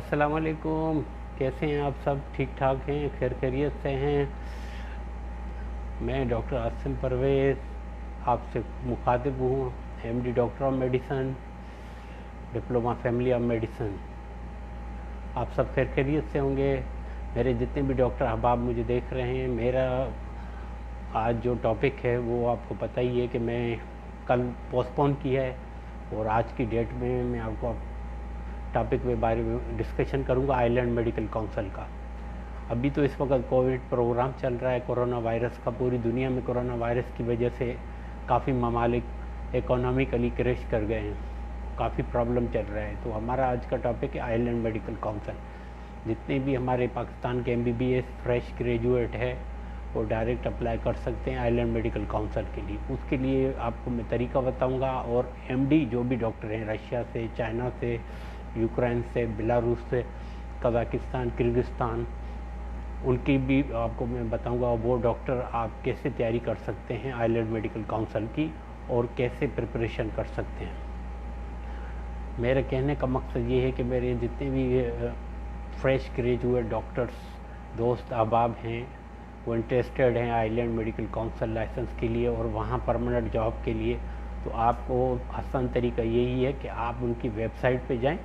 अस्सलाम वालेकुम। कैसे हैं आप सब? ठीक ठाक हैं, खैर खैरियत से हैं? मैं डॉक्टर आसिम परवेज़ आपसे मुखातिब हूँ। MD doctor of medicine, diploma family of medicine. आप सब खैर खैरियत से होंगे। मेरे जितने भी डॉक्टर अहबाब मुझे देख रहे हैं, मेरा आज जो टॉपिक है वो आपको पता ही है कि मैं कल पोस्टपोन किया है, और आज की डेट में मैं आपको टॉपिक के बारे में डिस्कशन करूंगा आयरलैंड मेडिकल काउंसिल का। अभी तो इस वक्त कोविड प्रोग्राम चल रहा है कोरोना वायरस का। पूरी दुनिया में कोरोना वायरस की वजह से काफ़ी ममालिक इकोनॉमिकली क्रैश कर गए हैं, काफ़ी प्रॉब्लम चल रहा है। तो हमारा आज का टॉपिक है आयरलैंड मेडिकल काउंसिल। जितने भी हमारे पाकिस्तान के MBBS फ्रेश ग्रेजुएट है वो डायरेक्ट अप्लाई कर सकते हैं आयरलैंड मेडिकल काउंसिल के लिए। उसके लिए आपको मैं तरीका बताऊंगा, और MD जो भी डॉक्टर हैं रशिया से, चाइना से, यूक्रेन से, बेलारूस से, कज़ाकिस्तान, किर्गिस्तान, उनकी भी आपको मैं बताऊंगा वो डॉक्टर आप कैसे तैयारी कर सकते हैं आयरलैंड मेडिकल काउंसिल की, और कैसे प्रिपरेशन कर सकते हैं। मेरे कहने का मकसद ये है कि मेरे जितने भी फ्रेश ग्रेजुएट डॉक्टर्स दोस्त अहबाब हैं वो इंटरेस्टेड हैं आयरलैंड मेडिकल काउंसिल लाइसेंस के लिए और वहाँ परमानेंट जॉब के लिए, तो आपको आसान तरीका यही है कि आप उनकी वेबसाइट पे जाएं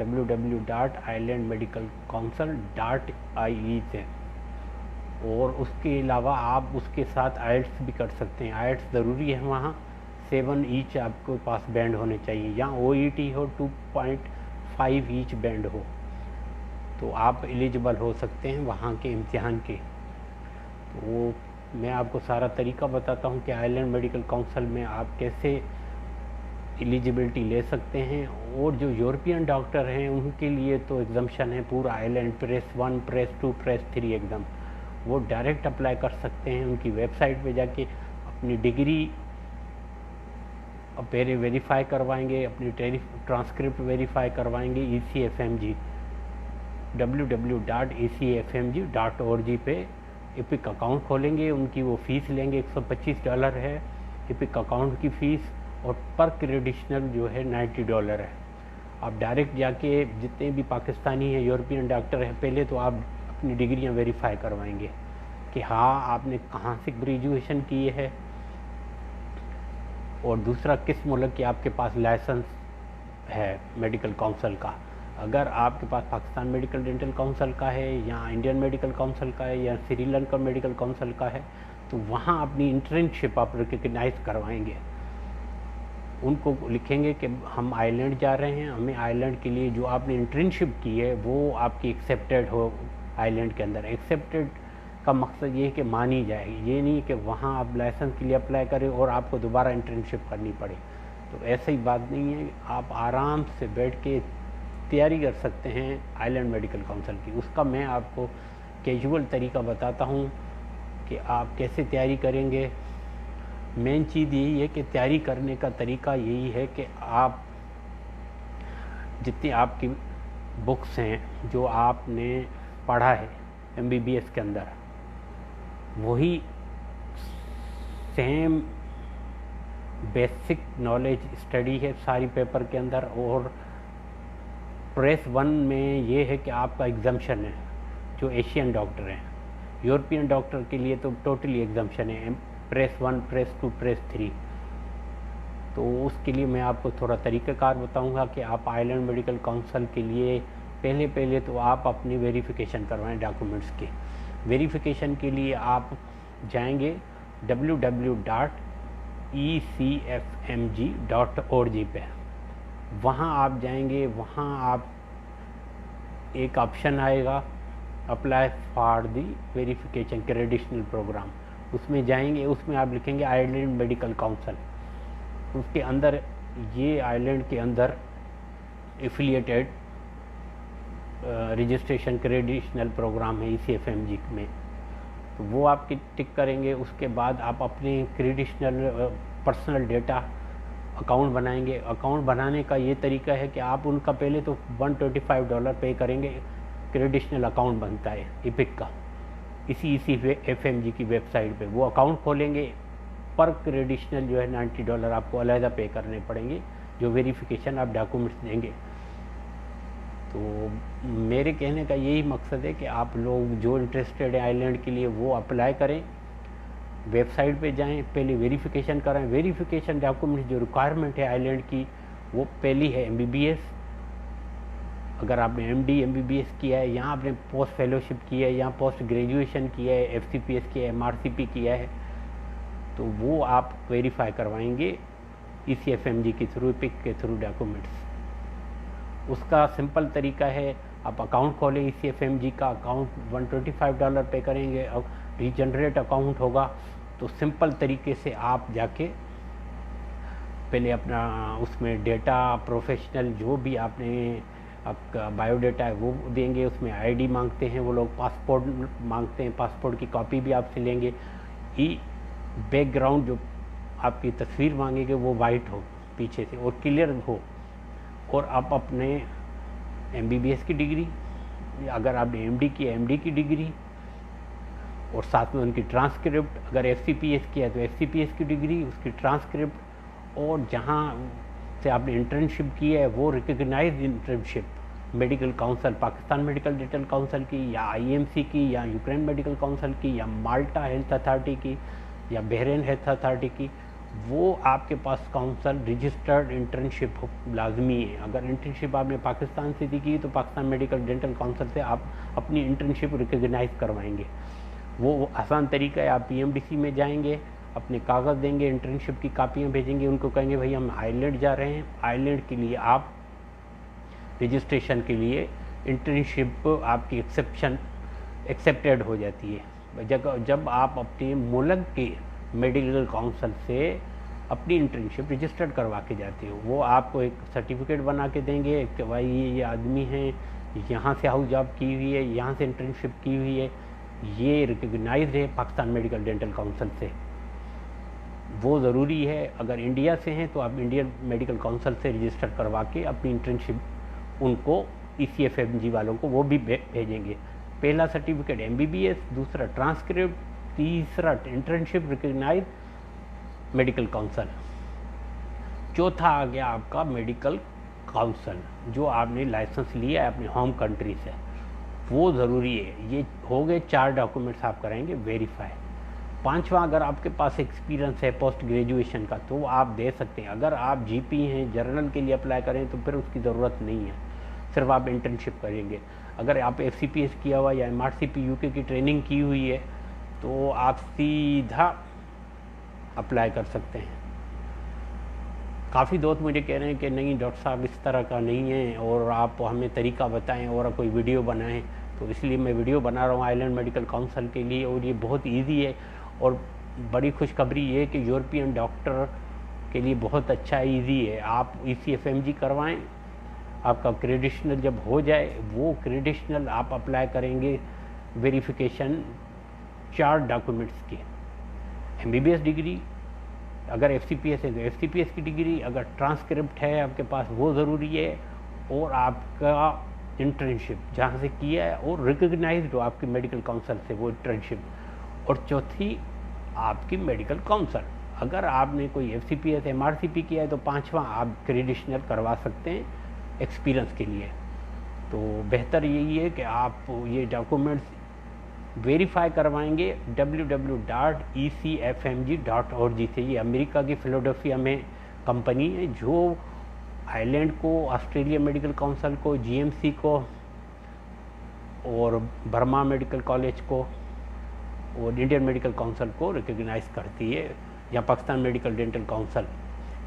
www.irelandmedicalcouncil.ie से, और उसके अलावा आप उसके साथ आइल्ट्स भी कर सकते हैं। आइल्ट्स ज़रूरी है वहाँ, 7 ईच आपके पास बैंड होने चाहिए, या OET हो 2.5 ईच बैंड हो, तो आप एलिजिबल हो सकते हैं वहाँ के इम्तिहान के। तो वो मैं आपको सारा तरीका बताता हूँ कि आयरलैंड मेडिकल काउंसिल में आप कैसे एलिजिबिलिटी ले सकते हैं। और जो यूरोपियन डॉक्टर हैं उनके लिए तो एग्जाम्शन है पूरा आयरलैंड, प्रेस 1, प्रेस 2, प्रेस 3 एकदम, वो डायरेक्ट अप्लाई कर सकते हैं। उनकी वेबसाइट पे जाके अपनी डिग्री पहले वेरीफाई करवाएंगे, अपनी ट्रांसक्रिप्ट वेरीफाई करवाएंगे ECFMG www.ecfmg.org पे एपिक अकाउंट खोलेंगे। उनकी वो फ़ीस लेंगे, $125 है एपिक अकाउंट की फ़ीस, और पर क्रेडिशनल जो है $90 है। आप डायरेक्ट जाके जितने भी पाकिस्तानी हैं, यूरोपियन डॉक्टर हैं, पहले तो आप अपनी डिग्रियां वेरीफाई करवाएंगे कि हाँ आपने कहाँ से ग्रेजुएशन की है, और दूसरा किस मुल्क की आपके पास लाइसेंस है मेडिकल काउंसिल का। अगर आपके पास पाकिस्तान मेडिकल डेंटल काउंसिल का है, या इंडियन मेडिकल काउंसिल का है, या श्रीलंका मेडिकल काउंसिल का है, तो वहाँ अपनी इंटर्नशिप आप रिकग्नाइज करवाएंगे। उनको लिखेंगे कि हम आयरलैंड जा रहे हैं, हमें आयरलैंड के लिए जो आपने इंटर्नशिप की है वो आपकी एक्सेप्टेड हो आयरलैंड के अंदर। एक्सेप्टेड का मकसद ये है कि मानी जाएगी, ये नहीं कि वहाँ आप लाइसेंस के लिए अप्लाई करें और आपको दोबारा इंटर्नशिप करनी पड़े। तो ऐसी बात नहीं है, आप आराम से बैठ के तैयारी कर सकते हैं आयरलैंड मेडिकल काउंसिल की। उसका मैं आपको कैजुअल तरीका बताता हूँ कि आप कैसे तैयारी करेंगे। मेन चीज़ यही है कि तैयारी करने का तरीका यही है कि आप जितनी आपकी बुक्स हैं जो आपने पढ़ा है MBBS के अंदर, वही सेम बेसिक नॉलेज स्टडी है सारी पेपर के अंदर। और प्रेस 1 में ये है कि आपका एग्जाम्शन है जो एशियन डॉक्टर हैं। यूरोपियन डॉक्टर के लिए तो टोटली एग्जाम्शन है, प्रेस 1, प्रेस 2, प्रेस 3। तो उसके लिए मैं आपको थोड़ा तरीक़ाकार बताऊंगा कि आप आयरलैंड मेडिकल काउंसिल के लिए पहले तो आप अपनी वेरिफिकेशन करवाएं डॉक्यूमेंट्स की। वेरिफिकेशन के लिए आप जाएंगे www.ecfmg.org पे, वहाँ आप जाएंगे, वहाँ आप एक ऑप्शन आएगा apply for the verification credential program, उसमें जाएंगे, उसमें आप लिखेंगे आयरलैंड मेडिकल काउंसिल। उसके अंदर ये आयरलैंड के अंदर एफिलिएटेड रजिस्ट्रेशन क्रेडिशनल प्रोग्राम है ECFMG में, तो वो आप टिक करेंगे। उसके बाद आप अपने क्रेडिशनल पर्सनल डेटा अकाउंट बनाएंगे। अकाउंट बनाने का ये तरीका है कि आप उनका पहले तो $125 पे करेंगे, क्रेडिशनल अकाउंट बनता है एपिक का, इसी ECFMG की वेबसाइट पे वो अकाउंट खोलेंगे। पर क्रेडिशनल जो है $90 आपको अलहदा पे करने पड़ेंगे, जो वेरिफिकेशन आप डॉक्यूमेंट्स देंगे। तो मेरे कहने का यही मकसद है कि आप लोग जो इंटरेस्टेड है आइलैंड के लिए वो अप्लाई करें, वेबसाइट पे जाएं, पहले वेरिफिकेशन कराएं। वेरिफिकेशन डॉक्यूमेंट जो रिक्वायरमेंट है आइलैंड की, वो पहली है MBBS। अगर आपने MD MBBS किया है, यहाँ आपने पोस्ट फेलोशिप किया है, यहाँ पोस्ट ग्रेजुएशन किया है, FCPS किया है, MRCP किया है, तो वो आप वेरीफाई करवाएंगे ECFMG के थ्रू, पिक के थ्रू डॉक्यूमेंट्स। उसका सिंपल तरीका है, आप अकाउंट खोलें ECFMG का, अकाउंट $125 पे करेंगे, अब रीजनरेट अकाउंट होगा। तो सिंपल तरीके से आप जाके पहले अपना उसमें डेटा, प्रोफेशनल जो भी आपने आपका बायोडाटा है वो देंगे, उसमें ID मांगते हैं वो लोग, पासपोर्ट मांगते हैं, पासपोर्ट की कॉपी भी आपसे लेंगे। बैकग्राउंड जो आपकी तस्वीर मांगेंगे वो वाइट हो पीछे से और क्लियर हो, और आप अपने MBBS की डिग्री, अगर आपने MD की MD की डिग्री, और साथ में उनकी ट्रांसक्रिप्ट, अगर FCPS किया तो FCPS की डिग्री, उसकी ट्रांसक्रिप्ट, और जहाँ से आपने इंटर्नशिप की है वो recognized internship, medical council, Pakistan medical dental council की, या IMC की, या यूक्रेन मेडिकल काउंसिल की, या माल्टा हेल्थ अथॉरिटी की, या बहरीन हेल्थ अथॉरिटी की, वो आपके पास काउंसिल रजिस्टर्ड इंटर्नशिप लाजमी है। अगर इंटर्नशिप आपने पाकिस्तान से की तो पाकिस्तान मेडिकल डेंटल काउंसिल से आप अपनी इंटर्नशिप रिकग्नाइज करवाएंगे। वो आसान तरीका है, आप PMDC में जाएंगे, अपने कागज़ देंगे, इंटर्नशिप की कापियाँ भेजेंगे, उनको कहेंगे भाई हम आइलैंड जा रहे हैं, आइलैंड के लिए आप रजिस्ट्रेशन के लिए इंटर्नशिप आपकी एक्सेप्टेड हो जाती है। जब आप अपने मुल्क के मेडिकल काउंसिल से अपनी इंटर्नशिप रजिस्टर्ड करवा के जाते हो, वो आपको एक सर्टिफिकेट बना के देंगे कि भाई ये आदमी है, यहाँ से हाउस जॉब की हुई है, यहाँ से इंटर्नशिप की हुई है, ये रिकग्नाइज्ड है पाकिस्तान मेडिकल डेंटल काउंसिल से। वो ज़रूरी है। अगर इंडिया से हैं तो आप इंडियन मेडिकल काउंसिल से रजिस्टर करवा के अपनी इंटर्नशिप उनको ECFMG वालों को वो भी भेजेंगे। पहला सर्टिफिकेट MBBS, दूसरा ट्रांसक्रिप्ट, तीसरा इंटर्नशिप रिकग्नाइज मेडिकल काउंसिल, चौथा आ गया आपका मेडिकल काउंसिल जो आपने लाइसेंस लिया है अपने होम कंट्री से, वो ज़रूरी है। ये हो गए 4 डॉक्यूमेंट्स आप कराएंगे वेरीफाई। पांचवा, अगर आपके पास एक्सपीरियंस है पोस्ट ग्रेजुएशन का तो आप दे सकते हैं। अगर आप GP हैं, जर्नल के लिए अप्लाई करें तो फिर उसकी ज़रूरत नहीं है, सिर्फ आप इंटर्नशिप करेंगे। अगर आप FCPS किया हुआ या MRCP UK की ट्रेनिंग की हुई है तो आप सीधा अप्लाई कर सकते हैं। काफ़ी दोस्त मुझे कह रहे हैं कि नहीं डॉक्टर साहब इस तरह का नहीं है और आप हमें तरीका बताएं और कोई वीडियो बनाएं, तो इसलिए मैं वीडियो बना रहा हूँ आइलैंड मेडिकल काउंसिल के लिए, और ये बहुत इजी है। और बड़ी खुशखबरी ये है कि यूरोपियन डॉक्टर के लिए बहुत अच्छा इजी है। आप ECFMG करवाएं, आपका क्रेडिशनल जब हो जाए, वो क्रेडिशनल आप अप्लाई करेंगे वेरिफिकेशन 4 डॉक्यूमेंट्स की, MBBS डिग्री, अगर FCPS है तो FCPS की डिग्री, अगर ट्रांसक्रिप्ट है आपके पास वो ज़रूरी है, और आपका इंटर्नशिप जहाँ से किया है और रिकग्नाइज्ड हो आपकी मेडिकल काउंसिल से वो इंटर्नशिप, और चौथी आपकी मेडिकल काउंसिल। अगर आपने कोई FCPS MRCP किया है तो पांचवा आप क्रेडिशनल करवा सकते हैं एक्सपीरियंस के लिए। तो बेहतर यही है कि आप ये डॉक्यूमेंट्स वेरीफाई करवाएंगे www.ecfmg.org से। ये अमेरिका की फिलाडेल्फिया में कंपनी है जो आइलैंड को, ऑस्ट्रेलिया मेडिकल काउंसिल को, GMC को और बर्मा मेडिकल कॉलेज को और इंडियन मेडिकल काउंसिल को रिकग्नाइज करती है, या पाकिस्तान मेडिकल डेंटल काउंसिल।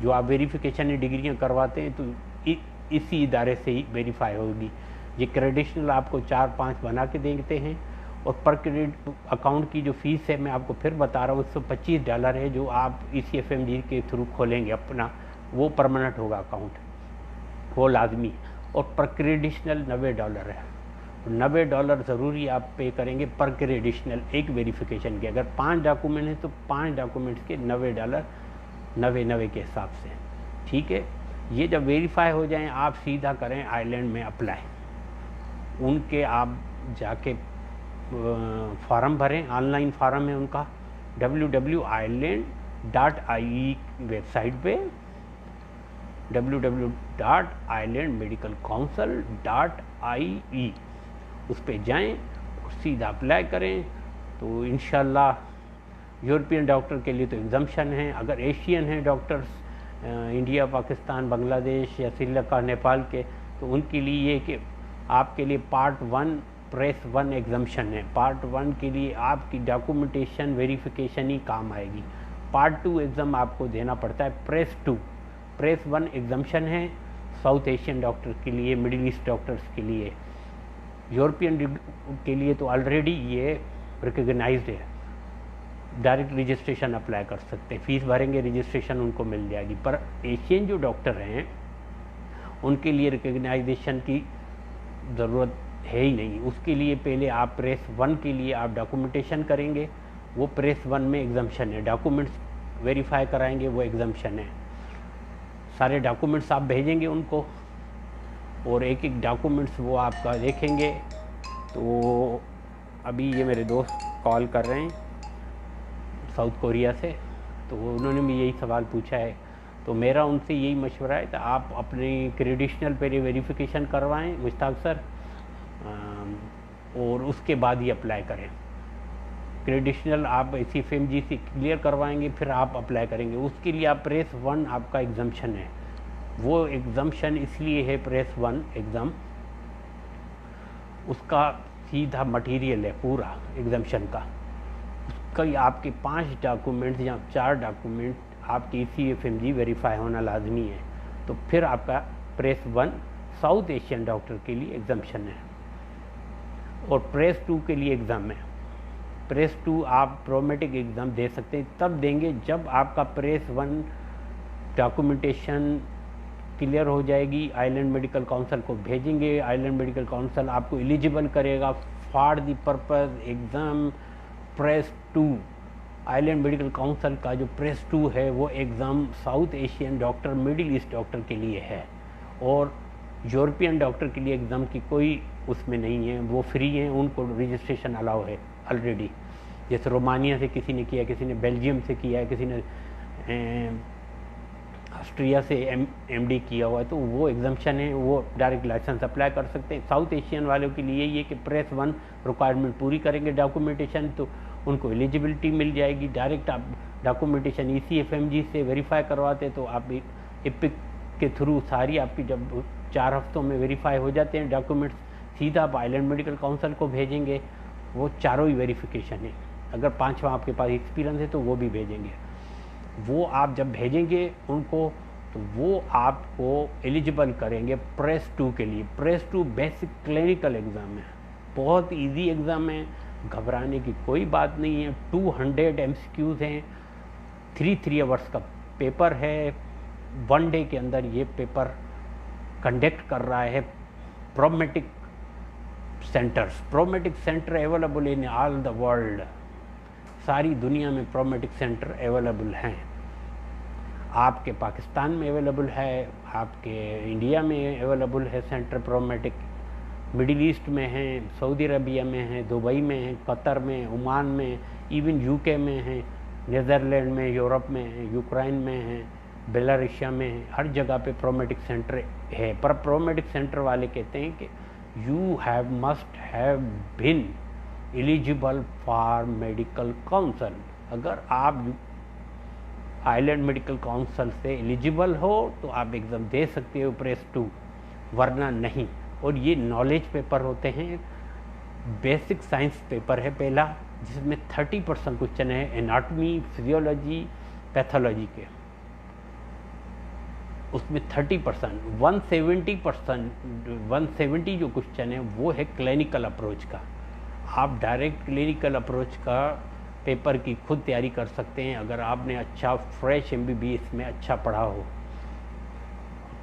जो आप वेरिफिकेशन डिग्रियां करवाते हैं तो इसी इदारे से ही वेरीफाई होगी। ये क्रेडिशनल आपको 4-5 बना के देते हैं, और पर क्रेडिट अकाउंट की जो फ़ीस है मैं आपको फिर बता रहा हूँ $125 है, जो आप ECFMG के थ्रू खोलेंगे अपना, वो परमानेंट होगा अकाउंट, वो लाजमी। और पर क्रेडिशनल $90 है, $90 ज़रूरी आप पे करेंगे पर क्रेडिशनल एक वेरिफिकेशन के। अगर 5 डॉक्यूमेंट हैं तो 5 डॉक्यूमेंट्स के $90 90 के हिसाब से, ठीक है। ये जब वेरीफाई हो जाएं आप सीधा करें आइलैंड में अप्लाई, उनके आप जाके फॉर्म भरें, ऑनलाइन फॉर्म है उनका www.island.ie वेबसाइट पे, www.islandmedicalcouncil.ie उस पर जाएं और सीधा अप्लाई करें। तो इंशाल्लाह यूरोपियन डॉक्टर के लिए तो एग्जाम्शन है। अगर एशियन हैं डॉक्टर्स इंडिया, पाकिस्तान, बांग्लादेश या श्रीलंका, नेपाल के, तो उनके लिए ये कि आपके लिए पार्ट 1 प्रेस 1 एग्जाम्शन है। पार्ट 1 के लिए आपकी डॉक्यूमेंटेशन वेरिफिकेशन ही काम आएगी। पार्ट 2 एग्ज़ाम आपको देना पड़ता है प्रेस 2। प्रेस 1 एग्जाम्शन है साउथ एशियन डॉक्टर के लिए, मिडिल ईस्ट डॉक्टर्स के लिए। यूरोपियन के लिए तो ऑलरेडी ये रिकग्नाइज्ड है, डायरेक्ट रजिस्ट्रेशन अप्लाई कर सकते हैं, फीस भरेंगे रजिस्ट्रेशन उनको मिल जाएगी। पर एशियन जो डॉक्टर हैं उनके लिए रिकग्नाइजेशन की ज़रूरत है ही नहीं। उसके लिए पहले आप प्रेस 1 के लिए आप डॉक्यूमेंटेशन करेंगे, वो प्रेस 1 में एग्जाम्शन है। डॉक्यूमेंट्स वेरीफाई कराएंगे, वो एग्जाम्शन है। सारे डॉक्यूमेंट्स आप भेजेंगे उनको और एक एक डॉक्यूमेंट्स वो आपका देखेंगे। तो अभी ये मेरे दोस्त कॉल कर रहे हैं साउथ कोरिया से, तो उन्होंने भी यही सवाल पूछा है। तो मेरा उनसे यही मशवरा है कि आप अपनी क्रेडिशनल पहले वेरिफिकेशन करवाएं मुश्ताक सर, और उसके बाद ही अप्लाई करें। क्रेडिशनल आप CFMG से क्लियर करवाएंगे, फिर आप अप्लाई करेंगे। उसके लिए आप प्रेस 1 आपका एग्जाम्शन है। वो एग्जाम्शन इसलिए है प्रेस 1 एग्ज़ाम, उसका सीधा मटेरियल है पूरा एग्जाम्शन का। उसका आपके 5 डॉक्यूमेंट्स या 4 डॉक्यूमेंट आपकी CFMG वेरीफाई होना लाजमी है। तो फिर आपका प्रेस 1 साउथ एशियन डॉक्टर के लिए एग्जाम्शन है। और प्रेस 2 के लिए एग्ज़ाम है। प्रेस 2 आप प्रोमेटिक एग्ज़ाम दे सकते हैं, तब देंगे जब आपका प्रेस 1 डॉक्यूमेंटेशन क्लियर हो जाएगी। आइलैंड मेडिकल काउंसिल को भेजेंगे, आइलैंड मेडिकल काउंसिल आपको एलिजिबल करेगा for the purpose exam press 2। Island medical council का जो प्रेस 2 है वो exam south Asian doctor, middle east doctor के लिए है। और यूरोपियन डॉक्टर के लिए एग्ज़ाम की कोई उसमें नहीं है, वो फ्री हैं, उनको रजिस्ट्रेशन अलाउ है ऑलरेडी। जैसे रोमानिया से किसी ने किया, किसी ने बेल्जियम से किया है, किसी ने ऑस्ट्रिया से MD किया हुआ है, तो वो एग्जाम्शन है, वो डायरेक्ट लाइसेंस अप्लाई कर सकते हैं। साउथ एशियन वालों के लिए ये कि प्रेस 1 रिक्वायरमेंट पूरी करेंगे डॉक्यूमेंटेशन, तो उनको एलिजिबिलिटी मिल जाएगी। डायरेक्ट आप डॉक्यूमेंटेशन CFMG से वेरीफाई करवाते तो आप एपिक के थ्रू सारी आपकी जब 4 हफ्तों में वेरीफाई हो जाते हैं डॉक्यूमेंट्स, सीधा आप आइलैंड मेडिकल काउंसिल को भेजेंगे। वो चारों ही वेरिफिकेशन है। अगर 5वां आपके पास एक्सपीरियंस है तो वो भी भेजेंगे। वो आप जब भेजेंगे उनको तो वो आपको एलिजिबल करेंगे प्रेस 2 के लिए। प्रेस 2 बेसिक क्लिनिकल एग्ज़ाम है, बहुत इजी एग्ज़ाम है, घबराने की कोई बात नहीं है। 200 MCQs हैं, 3 आवर्स का पेपर है। 1 डे के अंदर ये पेपर कंडक्ट कर रहा है Prometric centres. Prometric centre available in all the world, सारी दुनिया में प्रोमेटिक सेंटर अवेलेबल हैं। आपके पाकिस्तान में अवेलेबल है, आपके इंडिया में अवेलेबल है सेंटर प्रोमेटिक, मिडिल ईस्ट में हैं, सऊदी अरबिया में हैं, दुबई में हैं, कतर में, ओमान में, इवन UK में हैं, नीदरलैंड में, यूरोप में हैं, यूक्रेन में हैं, बेलारूसिया में हैं। हर जगह पे प्रोमेटिक सेंटर है। पर प्रोमेटिक सेंटर वाले कहते हैं कि you have must have been eligible for medical council. अगर आप आइलैंड मेडिकल काउंसिल से एलिजिबल हो तो आप एग्ज़ाम दे सकते हो प्रेस 2, वरना नहीं। और ये नॉलेज पेपर होते हैं, बेसिक साइंस पेपर है पहला, जिसमें 30% क्वेश्चन है एनाटॉमी, फिजियोलॉजी, पैथोलॉजी के। उसमें 30%, 170 जो क्वेश्चन है वो है क्लिनिकल अप्रोच का। आप डायरेक्ट क्लिनिकल अप्रोच का पेपर की खुद तैयारी कर सकते हैं अगर आपने अच्छा फ्रेश MBBS में अच्छा पढ़ा हो।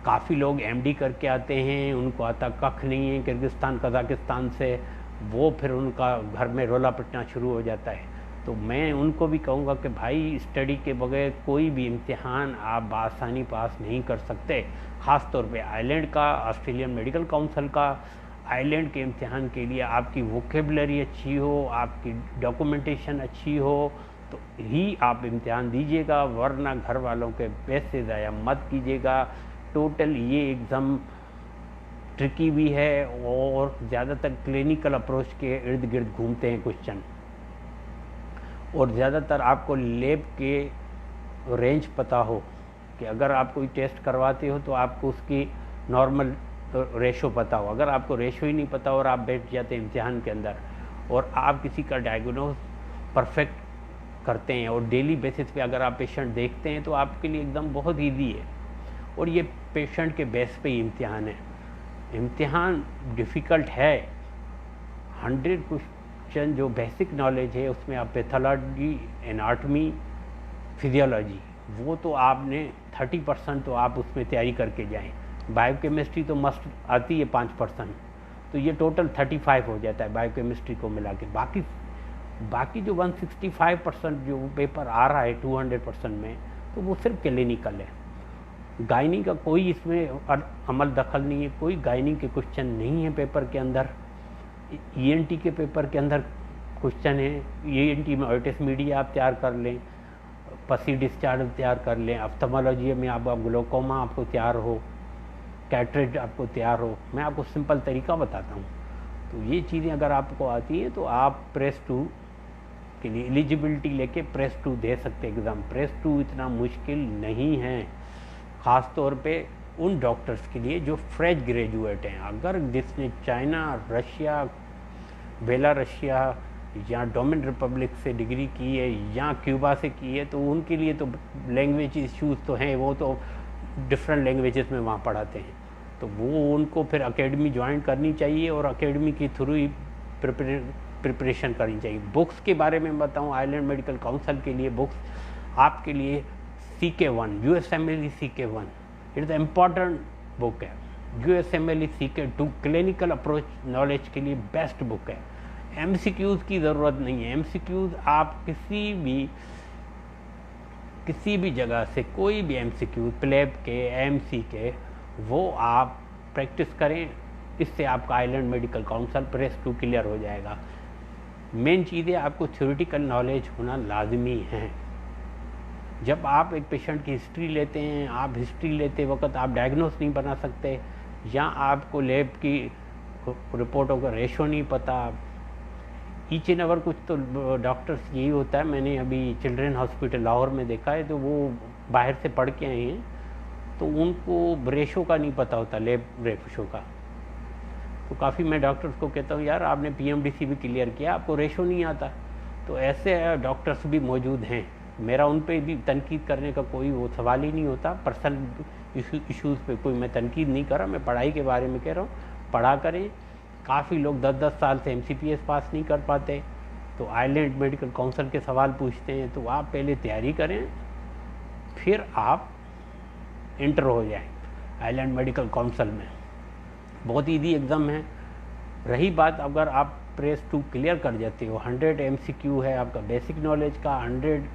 काफ़ी लोग MD करके आते हैं, उनको आता कख नहीं है, किर्गिस्तान कज़ाकिस्तान से, वो फिर उनका घर में रोला पिटना शुरू हो जाता है। तो मैं उनको भी कहूँगा कि भाई स्टडी के बगैर कोई भी इम्तिहान आप आसानी पास नहीं कर सकते। ख़ास तौर पे आइलैंड का, ऑस्ट्रेलियन मेडिकल काउंसिल का। आइलैंड के इम्तिहान के लिए आपकी वोकेबलरी अच्छी हो, आपकी डॉक्यूमेंटेशन अच्छी हो तो ही आप इम्तिहान दीजिएगा, वरना घर वालों के पैसे ज़ाया मत कीजिएगा। टोटल ये एग्ज़ाम ट्रिकी भी है और ज़्यादातर क्लिनिकल अप्रोच के इर्द गिर्द घूमते हैं क्वेश्चन, और ज़्यादातर आपको लैब के रेंज पता हो कि अगर आप कोई टेस्ट करवाते हो तो आपको उसकी नॉर्मल रेशो पता हो। अगर आपको रेशो ही नहीं पता और आप बैठ जाते हैं इम्तिहान के अंदर और आप किसी का डायग्नोज परफेक्ट करते हैं और डेली बेसिस पे अगर आप पेशेंट देखते हैं तो आपके लिए एकदम बहुत इजी है। और ये पेशेंट के बेस पे ही इम्तिहान है। इम्तिहान डिफ़िकल्ट है। 100 क्वेश्चन जो बेसिक नॉलेज है उसमें आप पैथोलॉजी, एनाटमी, फिजियोलॉजी, वो तो आपने 30% तो आप उसमें तैयारी करके जाएं। बायोकेमिस्ट्री तो मस्ट आती है 5%, तो ये टोटल 35 हो जाता है बायोकेमिस्ट्री को मिला के। बाकी जो 165% जो पेपर आ रहा है 200% में, तो वो सिर्फ क्लिनिकल है। गायनी का कोई इसमें अमल दखल नहीं है, कोई गायनी के क्वेश्चन नहीं है पेपर के अंदर। ईएनटी के पेपर के अंदर क्वेश्चन है। ईएनटी में ऑटिस मीडिया आप तैयार कर लें, पसी डिस्चार्ज तैयार कर लें, ऑप्थेल्मोलॉजी में आप ग्लोकोमा आपको तैयार हो, कैटरेक्ट आपको तैयार हो। मैं आपको सिंपल तरीका बताता हूँ। तो ये चीज़ें अगर आपको आती हैं तो आप प्रेस 2 के लिए एलिजिबिलिटी लेके प्रेस 2 दे सकते एग्ज़ाम। प्रेस 2 इतना मुश्किल नहीं है, ख़ास तौर पे उन डॉक्टर्स के लिए जो फ्रेश ग्रेजुएट हैं। अगर जिसने चाइना, रशिया, बेलारसिया या डोमिनिकन रिपब्लिक से डिग्री की है या क्यूबा से की है, तो उनके लिए तो लैंग्वेज इश्यूज़ तो हैं, वो तो डिफरेंट लैंग्वेजेस में वहाँ पढ़ाते हैं। तो वो उनको फिर एकेडमी ज्वाइन करनी चाहिए और एकेडमी के थ्रू ही प्रिपरेशन करनी चाहिए। बुक्स के बारे में बताऊँ, आइलैंड मेडिकल काउंसिल के लिए बुक्स आपके लिए CK1, USMLE CK1 it is important book है। USMLE CK2 clinical approach knowledge के लिए बेस्ट बुक है। MCQs की ज़रूरत नहीं है। MCQs आप किसी भी जगह से कोई भी MCQ, प्लेब के, MC के, वो आप प्रैक्टिस करें, इससे आपका island medical council press 2 clear हो जाएगा। मेन चीज़ें आपको थ्योरेटिकल नॉलेज होना लाजमी है। जब आप एक पेशेंट की हिस्ट्री लेते हैं, आप हिस्ट्री लेते वक्त आप डायग्नोस नहीं बना सकते, या आपको लैब की रिपोर्टों का रेशो नहीं पता। ईच एंड एवर कुछ तो डॉक्टर्स यही होता है। मैंने अभी चिल्ड्रन हॉस्पिटल लाहौर में देखा है, तो वो बाहर से पढ़ के आए हैं, तो उनको रेशो का नहीं पता होता, लैब रेशो का। तो काफ़ी मैं डॉक्टर्स को कहता हूँ, यार आपने PMDC भी क्लियर किया, आपको रेशो नहीं आता। तो ऐसे डॉक्टर्स भी मौजूद हैं। मेरा उन पे भी तनकीद करने का कोई वो सवाल ही नहीं होता। पर्सनल इश्यूज़ पे कोई मैं तनकीद नहीं कर रहा, मैं पढ़ाई के बारे में कह रहा हूँ। पढ़ा करें। काफ़ी लोग 10-10 साल से MCPS पास नहीं कर पाते, तो आइलैंड मेडिकल काउंसिल के सवाल पूछते हैं। तो आप पहले तैयारी करें, फिर आप इंटर हो जाएं आइलैंड मेडिकल काउंसिल में। बहुत ईजी एग्ज़ाम है। रही बात, अगर आप प्रेस 2 क्लियर कर जाते हो, 100 MCQ है आपका बेसिक नॉलेज का, 100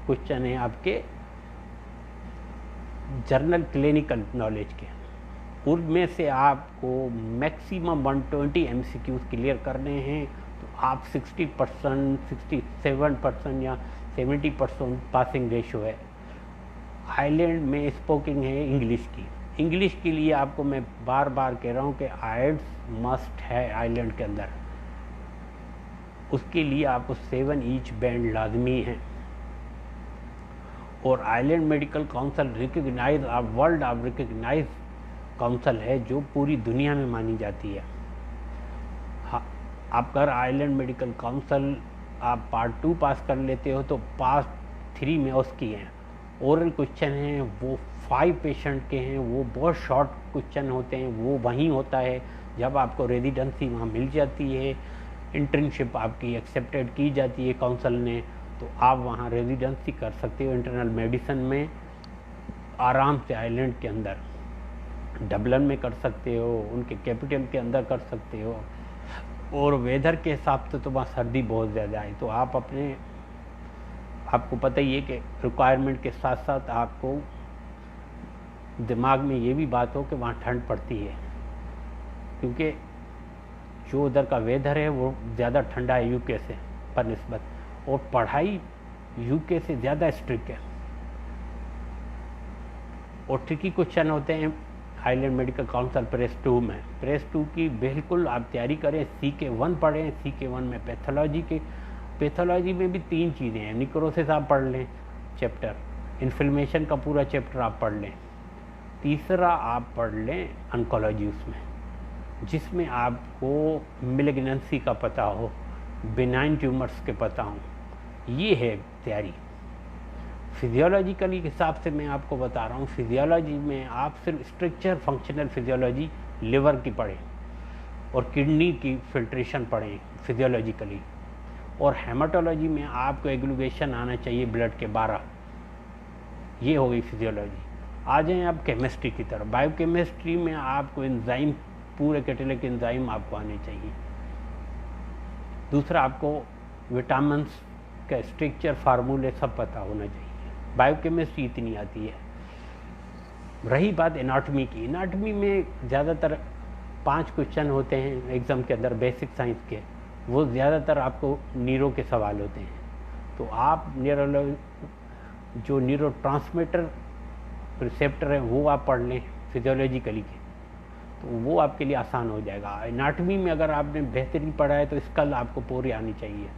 क्वेश्चन है आपके जर्नल क्लिनिकल नॉलेज के, उनमें से आपको मैक्सिमम 120 MCQs क्लियर करने हैं, तो आप 60%, 67% या 70% पासिंग रेशो है। आइलैंड में स्पोकिंग है इंग्लिश की। इंग्लिश के लिए आपको मैं बार बार कह रहा हूँ कि IELTS मस्ट है आइलैंड के अंदर। उसके लिए आपको 7 ईच बैंड लाजमी है। और island medical council recognize, world of recognize council है, जो पूरी दुनिया में मानी जाती है। हाँ, आप अगर आइलैंड मेडिकल काउंसिल आप पार्ट 2 पास कर लेते हो, तो पार्ट 3 में उसकी हैं ओरल क्वेश्चन हैं, वो 5 पेशेंट के हैं, वो बहुत शॉर्ट क्वेश्चन होते हैं। वो वहीं होता है जब आपको रेजिडेंसी वहाँ मिल जाती है, इंटर्नशिप आपकी एक्सेप्टेड की जाती है काउंसिल ने, तो आप वहाँ रेजिडेंसी कर सकते हो इंटरनल मेडिसिन में आराम से। आइलैंड के अंदर डबलिन में कर सकते हो, उनके कैपिटल के अंदर कर सकते हो। और वेदर के हिसाब से तो वहाँ सर्दी बहुत ज़्यादा है, तो आपको पता ही है कि रिक्वायरमेंट के साथ साथ आपको दिमाग में ये भी बात हो कि वहाँ ठंड पड़ती है, क्योंकि जो उधर का वेदर है वो ज़्यादा ठंडा है यूके से पर निस्बत, और पढ़ाई यूके से ज़्यादा स्ट्रिक्ट है। और ट्रिकी क्वेश्चन होते हैं आइलैंड मेडिकल काउंसिल प्रेस 2 में। प्रेस 2 की बिल्कुल आप तैयारी करें, CK1 पढ़ें। CK1 में पैथोलॉजी में भी 3 चीज़ें हैं। निक्रोसिस आप पढ़ लें चैप्टर, इन्फ्लेमेशन का पूरा चैप्टर आप पढ़ लें। तीसरा आप पढ़ लें ऑन्कोलॉजी उसमें, जिसमें आपको मिलिग्नेंसी का पता हो, बिनाइन ट्यूमर्स के पता हो। ये है तैयारी। फिजियोलॉजिकली हिसाब से मैं आपको बता रहा हूँ, फिजियोलॉजी में आप सिर्फ स्ट्रक्चर फंक्शनल फिजियोलॉजी लिवर की पढ़ें और किडनी की फिल्ट्रेशन पढ़ें फिजियोलॉजिकली, और हेमाटोलॉजी में आपको एग्लूगेशन आना चाहिए ब्लड के 12। ये हो गई फिजियोलॉजी। आ जाएँ आप केमिस्ट्री की तरफ। बायोकेमिस्ट्री में आपको एंजाइम, पूरे कैटेलिक एंजाइम आपको आने चाहिए। दूसरा, आपको विटामिन्स का स्ट्रक्चर फार्मूले सब पता होना चाहिए। बायोकेमिस्ट्री इतनी आती है। रही बात एनाटॉमी की, एनाटॉमी में ज़्यादातर 5 क्वेश्चन होते हैं एग्ज़ाम के अंदर बेसिक साइंस के, वो ज़्यादातर आपको न्यूरो के सवाल होते हैं। तो आप जो न्यूरो ट्रांसमीटर रिसेप्टर है वो आप पढ़ लें फिजियोलॉजिकली के, तो वो आपके लिए आसान हो जाएगा। एनाटॉमी में अगर आपने बेहतरीन पढ़ा है तो स्कल आपको पूरी आनी चाहिए।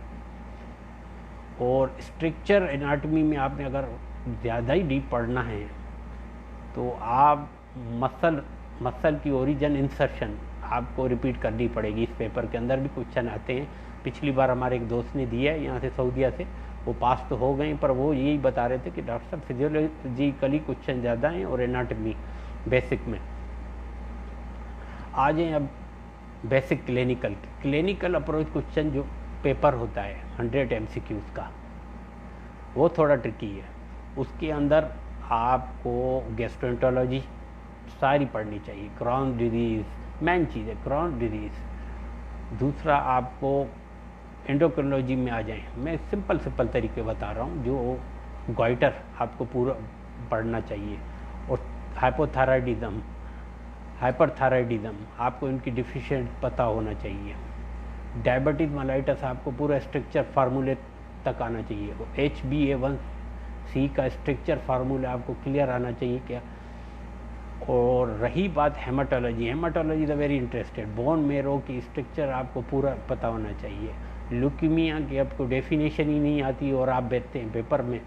और स्ट्रक्चर एनाटॉमी में आपने अगर ज़्यादा ही डीप पढ़ना है तो आप मसल की ओरिजिन इंसर्शन आपको रिपीट करनी पड़ेगी। इस पेपर के अंदर भी क्वेश्चन आते हैं। पिछली बार हमारे एक दोस्त ने दिया है यहाँ से सऊदीया से, वो पास तो हो गए, पर वो यही बता रहे थे कि डॉक्टर साहब फिजियोलॉजिकली क्वेश्चन ज़्यादा हैं और एनाटॉमी बेसिक में। आ जाएँ अब बेसिक क्लिनिकल अप्रोच क्वेश्चन जो पेपर होता है 100 MCQs का, वो थोड़ा ट्रिकी है। उसके अंदर आपको गैस्ट्रोएंटरोलॉजी सारी पढ़नी चाहिए, क्रॉन डिजीज़ मेन चीज़ है, क्रॉन डिजीज़। दूसरा, आपको एंडोक्रिनोलॉजी में आ जाएं। मैं सिंपल तरीके बता रहा हूँ, जो गॉइटर आपको पूरा पढ़ना चाहिए, और हाइपोथायराइडिज्म, हाइपरथायराइडिज्म आपको इनकी डिफिशिएंट पता होना चाहिए। डायबिटीज मेलाइटस आपको पूरा स्ट्रक्चर फार्मूले तक आना चाहिए। HbA1c का स्ट्रक्चर फार्मूला आपको क्लियर आना चाहिए क्या। और रही बात hematology is very interested. Bone marrow की स्ट्रक्चर आपको पूरा पता होना चाहिए। ल्यूकीमिया की आपको डेफिनेशन ही नहीं आती और आप बैठते हैं पेपर में,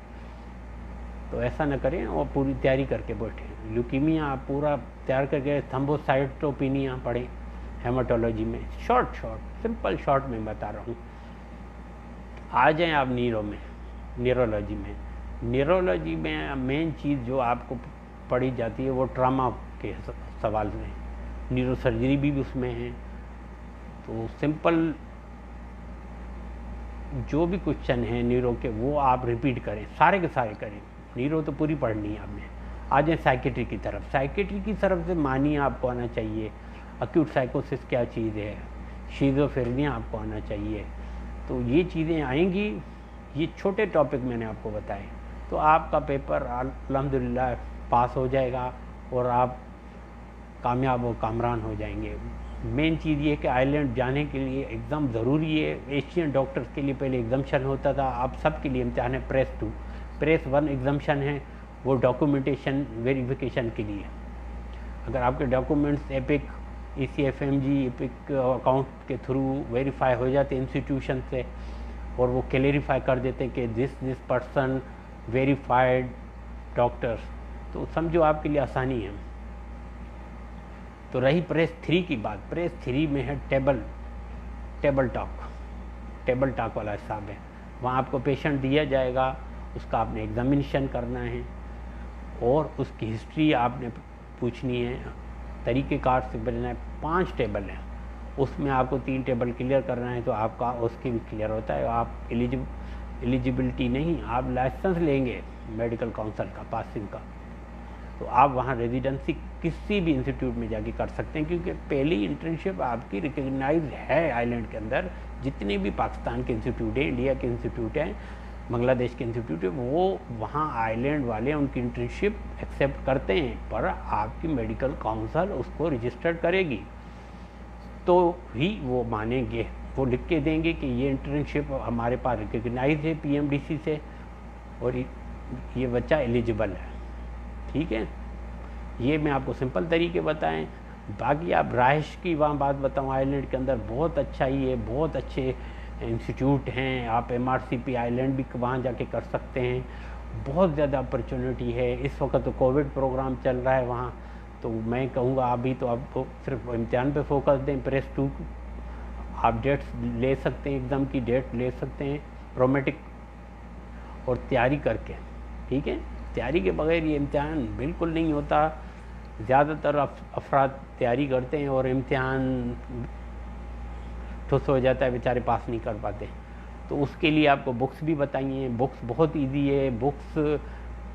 तो ऐसा न करें और पूरी तैयारी करके बैठें। ल्यूकीमिया आप पूरा तैयार करके थ्रोम्बोसाइटोपेनिया पढ़ें हेमाटोलॉजी में। सिंपल शॉर्ट में बता रहा हूँ। आ जाएं आप न्यूरोलॉजी में मेन चीज़ जो आपको पढ़ी जाती है वो ट्रामा के सवाल में, न्यूरो सर्जरी भी उसमें है। तो सिंपल जो भी क्वेश्चन हैं न्यूरो के वो आप रिपीट करें, सारे के सारे करें। न्यूरो तो पूरी पढ़नी है आपने। आ जाए साइकेट्री की तरफ से मानिए आपको आना चाहिए, अक्यूट साइकोसिस क्या चीज़ है, शिज़ोफ्रेनिया आपको आना चाहिए। तो ये चीज़ें आएंगी, ये छोटे टॉपिक मैंने आपको बताए, तो आपका पेपर अल्हम्दुलिल्लाह पास हो जाएगा और आप कामयाब और कामरान हो जाएंगे। मेन चीज़ ये है कि आइलैंड जाने के लिए एग्ज़ाम ज़रूरी है। एशियन डॉक्टर्स के लिए पहले एग्जाम्शन होता था, आप सब के लिए इम्तिहान है। प्रेस 1 एग्जाम्शन है, वो डॉक्यूमेंटेशन वेरिफिकेशन के लिए। अगर आपके documents epic ECFMG epic account के थ्रू वेरीफाई हो जाते इंस्टीट्यूशन से, और वो क्लेरिफाई कर देते कि दिस पर्सन वेरीफाइड डॉक्टर्स, तो समझो आपके लिए आसानी है। तो रही प्रेस 3 की बात। प्रेस 3 में है टेबल टॉक वाला हिसाब है। वहाँ आपको पेशेंट दिया जाएगा, उसका आपने एग्जामिनेशन करना है और उसकी हिस्ट्री आपने पूछनी है। तरीक़ेकार से बनना है। 5 टेबल हैं, उसमें आपको 3 टेबल क्लियर करना है तो आपका उसकी भी क्लियर होता है। आप एलिजिबिलिटी नहीं, आप लाइसेंस लेंगे मेडिकल काउंसिल का पासिंग का, तो आप वहाँ रेजिडेंसी किसी भी इंस्टीट्यूट में जाके कर सकते हैं, क्योंकि पहली इंटर्नशिप आपकी रिकग्नाइज है आइलैंड के अंदर। जितने भी पाकिस्तान के इंस्टीट्यूट हैं, इंडिया के इंस्टीट्यूट हैं, बांग्लादेश के इंस्टीट्यूट है, वो वहाँ आइलैंड वाले उनकी इंटर्नशिप एक्सेप्ट करते हैं, पर आपकी मेडिकल काउंसिल उसको रजिस्टर्ड करेगी तो ही वो मानेंगे। वो लिख के देंगे कि ये इंटर्नशिप हमारे पास रिकग्नाइज है PMDC से और ये बच्चा एलिजिबल है। ठीक है, ये मैं आपको सिंपल तरीके बताएं। बाकी आप रहाइश की वहाँ बात बताऊँ, आइलैंड के अंदर बहुत अच्छा ही है, बहुत अच्छे इंस्टीट्यूट हैं। आप MRCP आइलैंड भी वहाँ जाके कर सकते हैं, बहुत ज़्यादा अपॉर्चुनिटी है। इस वक्त तो कोविड प्रोग्राम चल रहा है वहाँ, तो मैं कहूँगा अभी तो आप सिर्फ इम्तिहान पे फोकस दें। प्रेस 2 आप डेट्स ले सकते हैं, एग्ज़ाम की डेट ले सकते हैं प्रोमेटिक, और तैयारी करके, ठीक है। तैयारी के बगैर ये इम्तिहान बिल्कुल नहीं होता। ज़्यादातर अफराद तैयारी करते हैं और इम्तिहान ठुस हो जाता है, बेचारे पास नहीं कर पाते। तो उसके लिए आपको बुक्स भी बताइए। बुक्स बहुत इजी है, बुक्स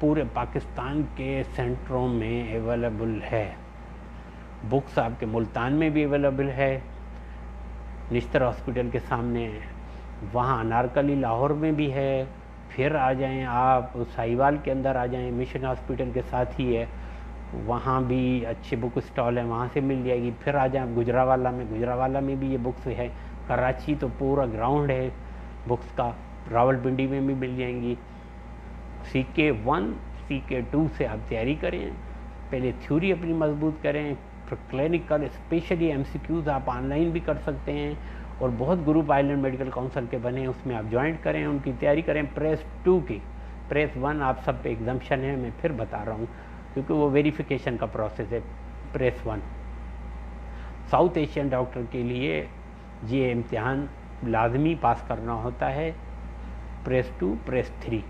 पूरे पाकिस्तान के सेंटरों में अवेलेबल है। बुक्स आपके मुल्तान में भी अवेलेबल है, निश्तर हॉस्पिटल के सामने, वहाँ अनारकली लाहौर में भी है। फिर आ जाएं आप साहिवाल के अंदर आ जाएं, मिशन हॉस्पिटल के साथ ही है, वहाँ भी अच्छे बुक स्टॉल है, वहाँ से मिल जाएगी। फिर आ जाएं गुजरावाला में, गुजरावाला में भी ये बुक्स है। कराची तो पूरा ग्राउंड है बुक्स का, रावलपिंडी में भी मिल जाएंगी। CK1 CK2 से आप तैयारी करें, पहले थ्योरी अपनी मजबूत करें, फिर क्लिनिकल स्पेशली MCQs आप ऑनलाइन भी कर सकते हैं। और बहुत ग्रुप आइलैंड मेडिकल काउंसिल के बने हैं, उसमें आप ज्वाइन करें, उनकी तैयारी करें। प्रेस 2 की, प्रेस 1 आप सब पे एग्जाम्पशन है, मैं फिर बता रहा हूँ क्योंकि वो वेरिफिकेशन का प्रोसेस है। प्रेस 1 साउथ एशियन डॉक्टर के लिए ये इम्तिहान लाजमी पास करना होता है, प्रेस 2 प्रेस 3।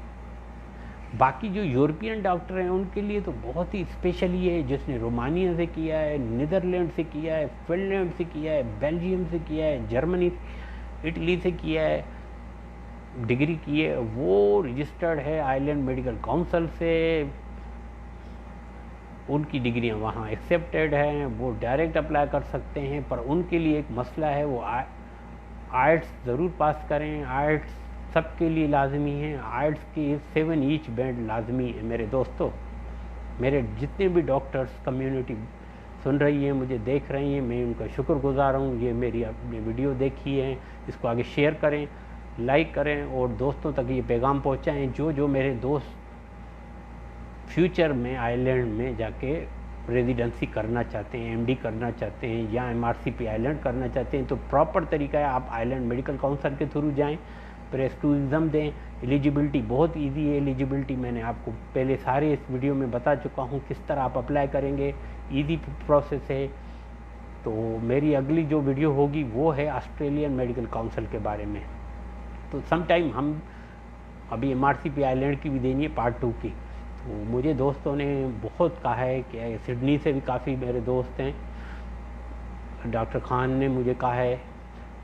बाकी जो यूरोपियन डॉक्टर हैं उनके लिए तो बहुत ही स्पेशली है, जिसने रोमानिया से किया है, नीदरलैंड से किया है, फिनलैंड से किया है, बेल्जियम से किया है, जर्मनी इटली से किया है, डिग्री की है, वो रजिस्टर्ड है आइलैंड मेडिकल काउंसिल से, उनकी डिग्रियां वहाँ एक्सेप्टेड हैं, वो डायरेक्ट अप्लाई कर सकते हैं। पर उनके लिए एक मसला है, वो आइट्स ज़रूर पास करें। आइट्स सबके लिए लाजमी है, आइट्स की 7 ईच बैंड लाजमी है। मेरे दोस्तों, मेरे जितने भी डॉक्टर्स कम्युनिटी सुन रही हैं, मुझे देख रही हैं, मैं उनका शुक्रगुजार हूँ। ये मेरी अपनी वीडियो देखी है, इसको आगे शेयर करें, लाइक करें और दोस्तों तक ये पैगाम पहुँचाएँ। जो मेरे दोस्त फ्यूचर में आइलैंड में जाके रेजिडेंसी करना चाहते हैं, MD करना चाहते हैं या MRCP आइलैंड करना चाहते हैं, तो प्रॉपर तरीका है, आप आइलैंड मेडिकल काउंसिल के थ्रू जाएं, प्रेस 2 एग्ज़ाम दें। एलिजिबिलिटी बहुत इजी है, एलिजिबिलिटी मैंने आपको पहले सारे इस वीडियो में बता चुका हूँ, किस तरह आप अप्लाई करेंगे, ईजी प्रोसेस है। तो मेरी अगली जो वीडियो होगी वो है ऑस्ट्रेलियन मेडिकल काउंसिल के बारे में। तो समटाइम हम अभी MRCP आइलैंड की भी देनी है पार्ट 2 की। तो मुझे दोस्तों ने बहुत कहा है कि सिडनी से भी काफ़ी मेरे दोस्त हैं, डॉक्टर खान ने मुझे कहा है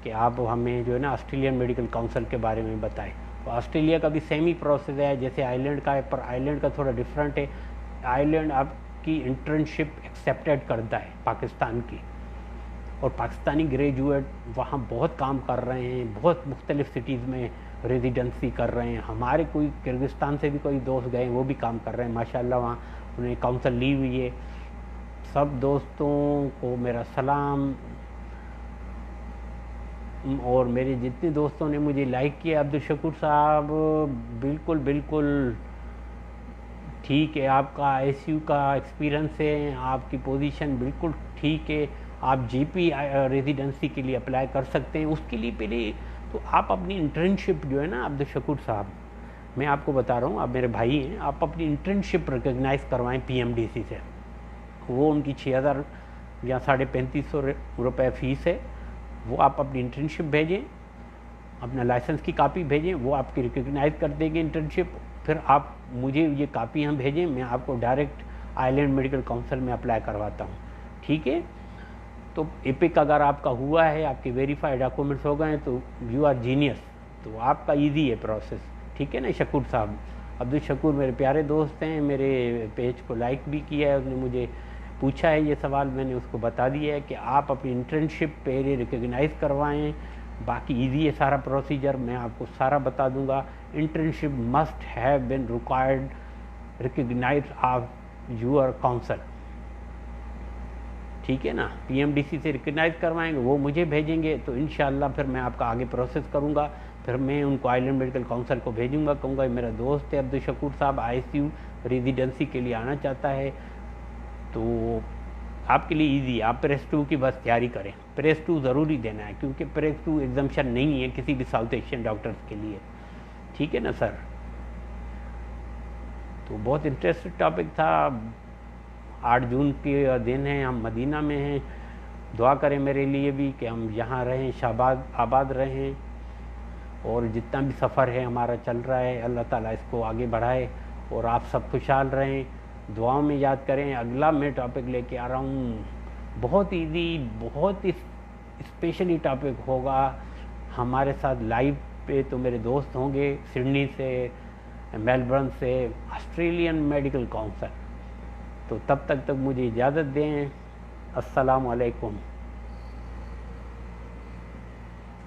कि आप हमें जो है ना ऑस्ट्रेलियन मेडिकल काउंसिल के बारे में बताएं। तो ऑस्ट्रेलिया का भी सेम ही प्रोसेस है जैसे आइलैंड का है, पर आइलैंड का थोड़ा डिफरेंट है। आइलैंड आपकी इंटर्नशिप एक्सेप्टेड करता है पाकिस्तान की, और पाकिस्तानी ग्रेजुएट वहाँ बहुत काम कर रहे हैं, बहुत मुख्तलिफ़ सिटीज़ में रेजिडेंसी कर रहे हैं। हमारे कोई किर्गिस्तान से भी कोई दोस्त गए, वो भी काम कर रहे हैं माशाल्लाह, वहाँ उन्हें काउंसिल ली हुई है। सब दोस्तों को मेरा सलाम, और मेरे जितने दोस्तों ने मुझे लाइक किया, अब्दुल शकूर साहब बिल्कुल बिल्कुल ठीक है, आपका ICU का एक्सपीरियंस है, आपकी पोजीशन बिल्कुल ठीक है, आप GP रेजिडेंसी के लिए अप्लाई कर सकते हैं। उसके लिए पहले तो आप अपनी इंटर्नशिप जो है ना अब्दुल शकूर साहब, मैं आपको बता रहा हूँ, आप मेरे भाई हैं, आप अपनी इंटर्नशिप रिकग्नाइज़ करवाएं PMDC से। वो उनकी 6000 या 3550 रुपये फ़ीस है, वो आप अपनी इंटर्नशिप भेजें, अपना लाइसेंस की कापी भेजें, वो आपकी रिकग्नाइज़ कर देंगे इंटर्नशिप। फिर आप मुझे ये कापी हम भेजें, मैं आपको डायरेक्ट आइलैंड मेडिकल काउंसिल में अप्लाई करवाता हूँ, ठीक है। तो एपिक अगर आपका हुआ है, आपके वेरीफाइड डॉक्यूमेंट्स हो गए, तो यू आर जीनियस, तो आपका ईजी है प्रोसेस, ठीक है ना शकूर साहब। अब्दुल शकूर मेरे प्यारे दोस्त हैं, मेरे पेज को लाइक भी किया है, उसने मुझे पूछा है ये सवाल, मैंने उसको बता दिया है कि आप अपनी इंटर्नशिप पहले रिकग्नाइज़ करवाएं, बाकी ईजी है सारा प्रोसीजर, मैं आपको सारा बता दूंगा। Internship must have been required recognize of your council, ठीक है ना। PMDC से रिकग्नाइज़ करवाएंगे, वो मुझे भेजेंगे, तो इंशाल्लाह फिर मैं आपका आगे प्रोसेस करूँगा। फिर मैं उनको आइलैंड मेडिकल काउंसिल को भेजूँगा, कहूँगा मेरा दोस्त है अब्दुल शकूर साहब ICU रेजिडेंसी के लिए आना चाहता है, तो आपके लिए इजी, आप प्रेस 2 की बस तैयारी करें। प्रेस 2 ज़रूरी देना है, क्योंकि प्रेस 2 एग्जामिशन नहीं है किसी भी साउथ एशियन डॉक्टर्स के लिए। ठीक है ना सर? तो बहुत इंटरेस्टिंग टॉपिक था। 8 जून के दिन है, हम मदीना में हैं। दुआ करें मेरे लिए भी कि हम यहाँ रहें, शाबाद आबाद रहें, और जितना भी सफ़र है हमारा चल रहा है, अल्लाह ताला इसको आगे बढ़ाए और आप सब खुशहाल रहें। दुआओं में याद करें। अगला मैं टॉपिक लेके आ रहा हूँ, बहुत ईजी, बहुत ही स्पेशली टॉपिक होगा। हमारे साथ लाइव पे तो मेरे दोस्त होंगे सिडनी से, मेलबर्न से, ऑस्ट्रेलियन मेडिकल काउंसिल। तो तब तक मुझे इजाज़त दें। अस्सलाम वालेकुम।